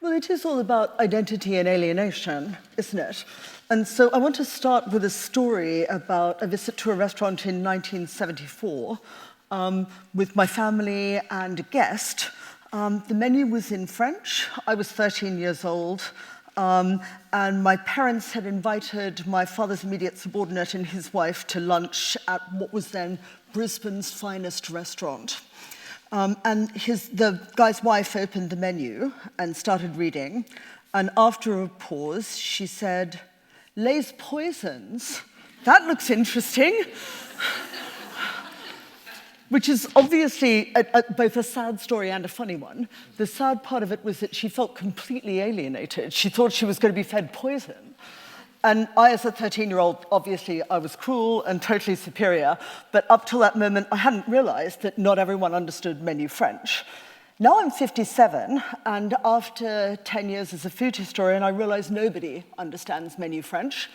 Well, it is all about identity and alienation, isn't it? And so I want to start with a story about a visit to a restaurant in 1974 with my family and a guest. The menu was in French. I was 13 years old. And my parents had invited my father's immediate subordinate and his wife to lunch at what was then Brisbane's finest restaurant. The guy's wife opened the menu and started reading. And after a pause, she said, "Les poisons, that looks interesting." Which is obviously both a sad story and a funny one. The sad part of it was that she felt completely alienated. She thought she was going to be fed poison. And I, as a 13-year-old, obviously I was cruel and totally superior, but up till that moment, I hadn't realized that not everyone understood menu French. Now I'm 57, and after 10 years as a food historian, I realize nobody understands menu French,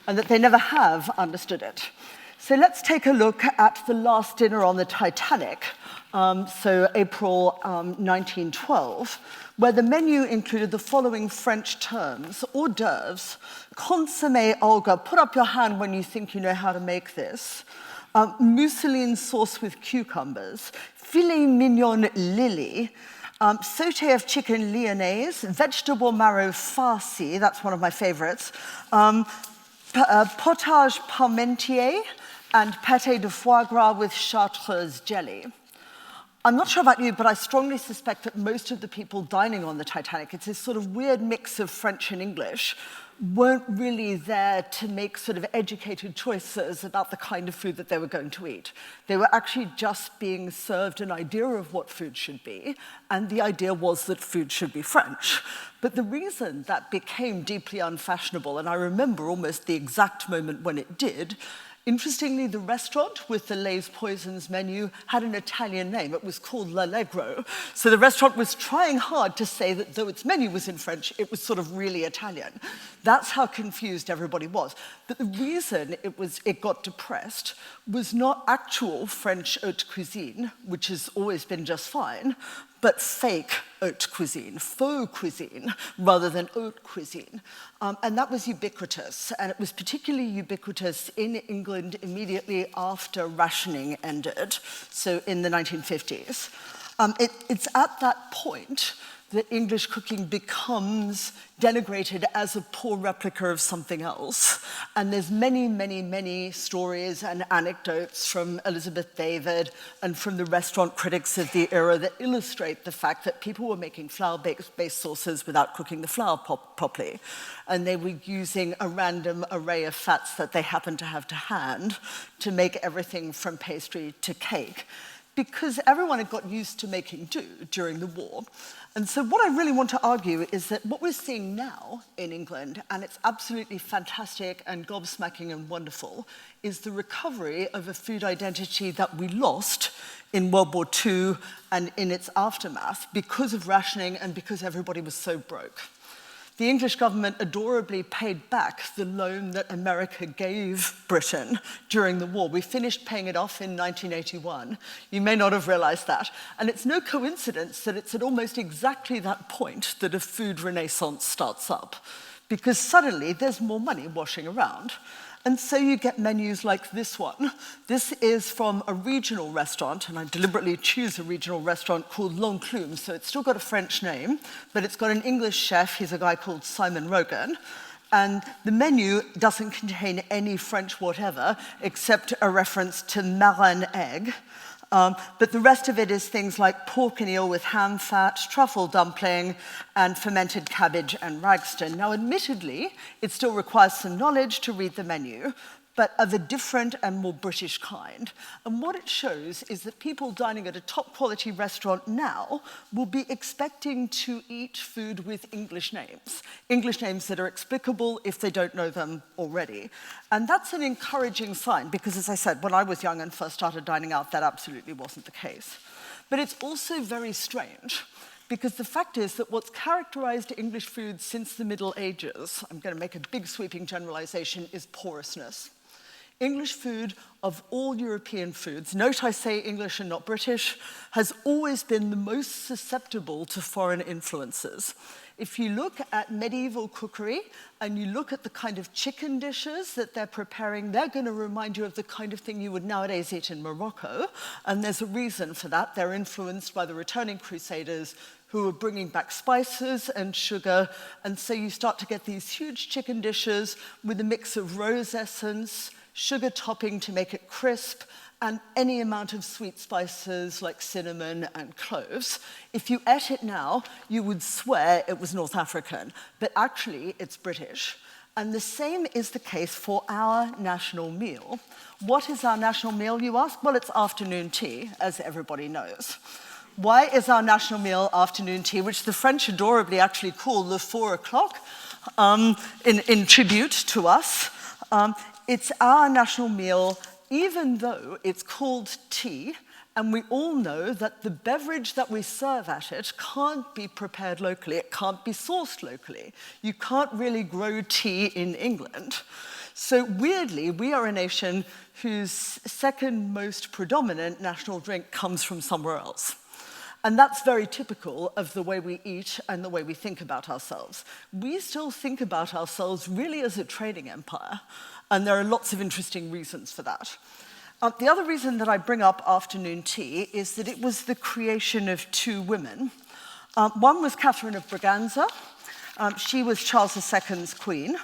and that they never have understood it. So let's take a look at the last dinner on the Titanic, so April 1912, where the menu included the following French terms: hors d'oeuvres, consommé alga, put up your hand when you think you know how to make this, mousseline sauce with cucumbers, filet mignon lily, sauté of chicken lyonnaise, vegetable marrow farci, that's one of my favorites, potage parmentier, and pâté de foie gras with chartreuse jelly. I'm not sure about you, but I strongly suspect that most of the people dining on the Titanic, it's this sort of weird mix of French and English, weren't really there to make sort of educated choices about the kind of food that they were going to eat. They were actually just being served an idea of what food should be, and the idea was that food should be French. But the reason that became deeply unfashionable, and I remember almost the exact moment when it did, interestingly, the restaurant with the Les Poisons menu had an Italian name. It was called L'Allegro. So the restaurant was trying hard to say that though its menu was in French, it was sort of really Italian. That's how confused everybody was. But the reason it got depressed was not actual French haute cuisine, which has always been just fine, but fake haute cuisine, faux cuisine, rather than haute cuisine. And that was ubiquitous, and it was particularly ubiquitous in England immediately after rationing ended, so in the 1950s. It's at that point that English cooking becomes denigrated as a poor replica of something else. And there's many, many, many stories and anecdotes from Elizabeth David and from the restaurant critics of the era that illustrate the fact that people were making flour-based sauces without cooking the flour properly. And they were using a random array of fats that they happened to have to hand to make everything from pastry to cake, because everyone had got used to making do during the war. And so what I really want to argue is that what we're seeing now in England, and it's absolutely fantastic and gobsmacking and wonderful, is the recovery of a food identity that we lost in World War II and in its aftermath because of rationing and because everybody was so broke. The English government adorably paid back the loan that America gave Britain during the war. We finished paying it off in 1981. You may not have realized that. And it's no coincidence that it's at almost exactly that point that a food renaissance starts up, because suddenly there's more money washing around. And so you get menus like this one. This is from a regional restaurant, and I deliberately choose a regional restaurant called L'Enclume, so it's still got a French name, but it's got an English chef. He's a guy called Simon Rogan. And the menu doesn't contain any French whatever, except a reference to marron egg. But the rest of it is things like pork and eel with ham fat, truffle dumpling, and fermented cabbage and ragston. Now, admittedly, it still requires some knowledge to read the menu, but of a different and more British kind. And what it shows is that people dining at a top quality restaurant now will be expecting to eat food with English names that are explicable if they don't know them already. And that's an encouraging sign, because as I said, when I was young and first started dining out, that absolutely wasn't the case. But it's also very strange, because the fact is that what's characterized English food since the Middle Ages, I'm going to make a big sweeping generalization, is porousness. English food, of all European foods, note I say English and not British, has always been the most susceptible to foreign influences. If you look at medieval cookery and you look at the kind of chicken dishes that they're preparing, they're going to remind you of the kind of thing you would nowadays eat in Morocco. And there's a reason for that. They're influenced by the returning crusaders who are bringing back spices and sugar. And so you start to get these huge chicken dishes with a mix of rose essence, sugar topping to make it crisp, and any amount of sweet spices like cinnamon and cloves. If you ate it now, you would swear it was North African, but actually it's British. And the same is the case for our national meal. What is our national meal, you ask? Well, it's afternoon tea, as everybody knows. Why is our national meal afternoon tea, which the French adorably actually call le 4 o'clock, in tribute to us? It's our national meal, even though it's called tea, and we all know that the beverage that we serve at it can't be prepared locally, it can't be sourced locally. You can't really grow tea in England. So weirdly, we are a nation whose second most predominant national drink comes from somewhere else. And that's very typical of the way we eat and the way we think about ourselves. We still think about ourselves really as a trading empire, and there are lots of interesting reasons for that. The other reason that I bring up afternoon tea is that it was the creation of two women. One was Catherine of Braganza. She was Charles II's queen.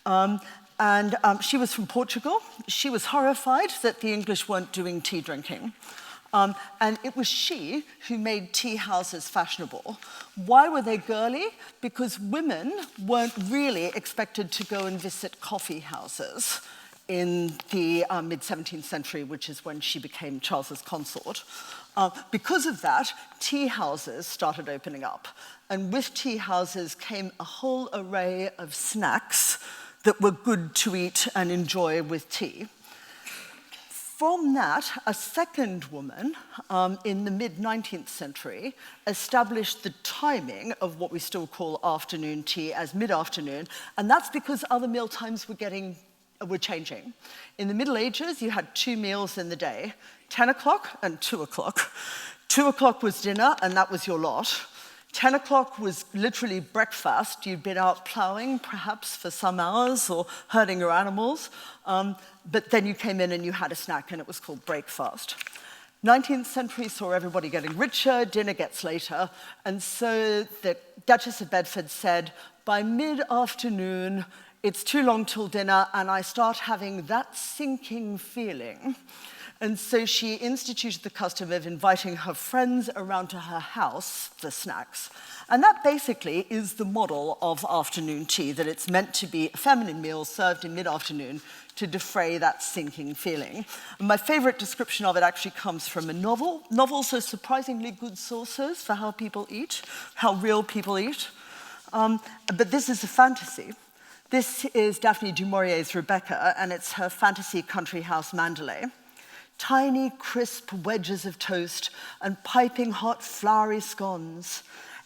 And she was from Portugal. She was horrified that the English weren't doing tea drinking. And it was she who made tea houses fashionable. Why were they girly? Because women weren't really expected to go and visit coffee houses in the mid-17th century, which is when she became Charles's consort. Because of that, tea houses started opening up. And with tea houses came a whole array of snacks that were good to eat and enjoy with tea. From that, a second woman in the mid-19th century established the timing of what we still call afternoon tea as mid-afternoon, and that's because other meal times were changing. In the Middle Ages, you had two meals in the day, 10 o'clock and 2 o'clock. 2 o'clock was dinner, and that was your lot. 10 o'clock was literally breakfast. You'd been out plowing, perhaps, for some hours, or herding your animals. But then you came in and you had a snack, and it was called breakfast. 19th century saw everybody getting richer, dinner gets later, and so the Duchess of Bedford said, by mid-afternoon, it's too long till dinner, and I start having that sinking feeling. And so she instituted the custom of inviting her friends around to her house for snacks. And that basically is the model of afternoon tea, that it's meant to be a feminine meal served in mid-afternoon to defray that sinking feeling. And my favorite description of it actually comes from a novel. Novels are surprisingly good sources for how people eat, how real people eat. But this is a fantasy. This is Daphne du Maurier's Rebecca, and it's her fantasy country house Mandalay. Tiny, crisp wedges of toast and piping hot, floury scones.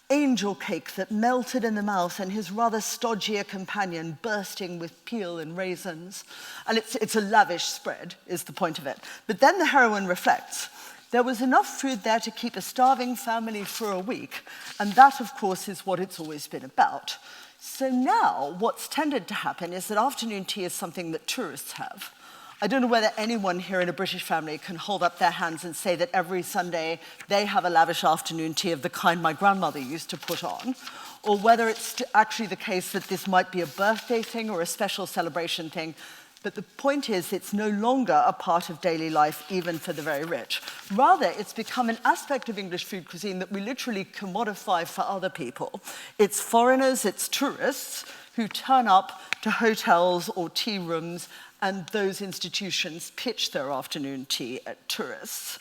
Angel cake that melted in the mouth and his rather stodgier companion bursting with peel and raisins. And it's a lavish spread, is the point of it. But then the heroine reflects. There was enough food there to keep a starving family for a week, and that, of course, is what it's always been about. So now, what's tended to happen is that afternoon tea is something that tourists have. I don't know whether anyone here in a British family can hold up their hands and say that every Sunday they have a lavish afternoon tea of the kind my grandmother used to put on, or whether it's actually the case that this might be a birthday thing or a special celebration thing. But the point is, it's no longer a part of daily life, even for the very rich. Rather, it's become an aspect of English food cuisine that we literally commodify for other people. It's foreigners, it's tourists who turn up to hotels or tea rooms, and those institutions pitch their afternoon tea at tourists.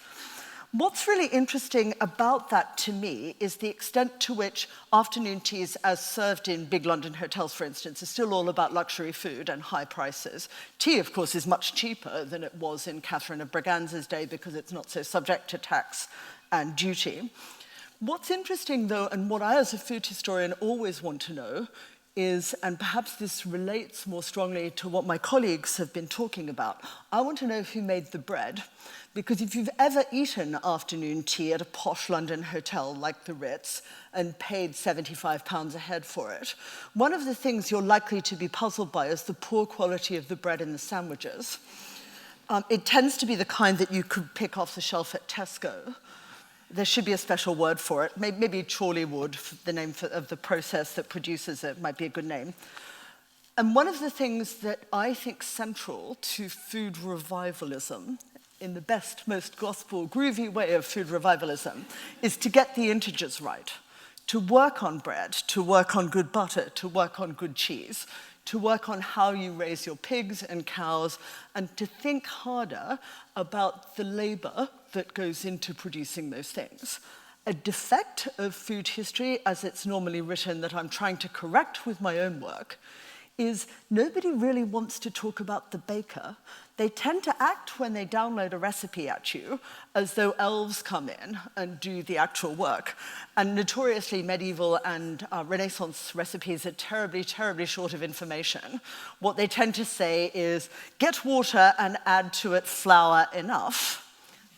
What's really interesting about that to me is the extent to which afternoon teas, as served in big London hotels, for instance, is still all about luxury food and high prices. Tea, of course, is much cheaper than it was in Catherine of Braganza's day because it's not so subject to tax and duty. What's interesting, though, and what I as a food historian always want to know, is, and perhaps this relates more strongly to what my colleagues have been talking about, I want to know who made the bread. Because if you've ever eaten afternoon tea at a posh London hotel like the Ritz and paid £75 a head for it, one of the things you're likely to be puzzled by is the poor quality of the bread in the sandwiches. It tends to be the kind that you could pick off the shelf at Tesco. There should be a special word for it. Maybe Chorleywood, the name of the process that produces it, might be a good name. And one of the things that I think central to food revivalism, in the best, most gospel, groovy way of food revivalism, is to get the integers right, to work on bread, to work on good butter, to work on good cheese, to work on how you raise your pigs and cows, and to think harder about the labor that goes into producing those things. A defect of food history, as it's normally written, that I'm trying to correct with my own work, is nobody really wants to talk about the baker. They tend to act when they download a recipe at you as though elves come in and do the actual work. And notoriously, medieval and Renaissance recipes are terribly, terribly short of information. What they tend to say is, get water and add to it flour enough.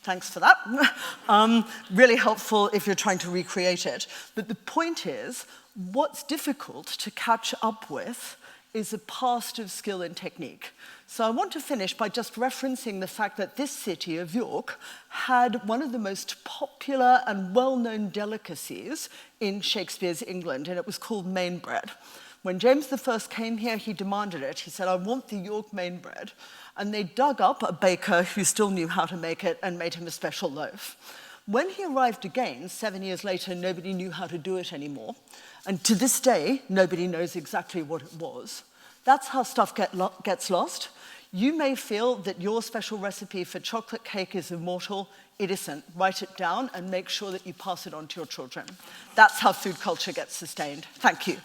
Thanks for that. Really helpful if you're trying to recreate it. But the point is, what's difficult to catch up with is a past of skill and technique. So I want to finish by just referencing the fact that this city of York had one of the most popular and well-known delicacies in Shakespeare's England, and it was called Main bread. When James I came here, he demanded it. He said, I want the York Main bread. And they dug up a baker who still knew how to make it and made him a special loaf. When he arrived again, 7 years later, nobody knew how to do it anymore. And to this day, nobody knows exactly what it was. That's how stuff gets lost. You may feel that your special recipe for chocolate cake is immortal. It isn't. Write it down and make sure that you pass it on to your children. That's how food culture gets sustained. Thank you.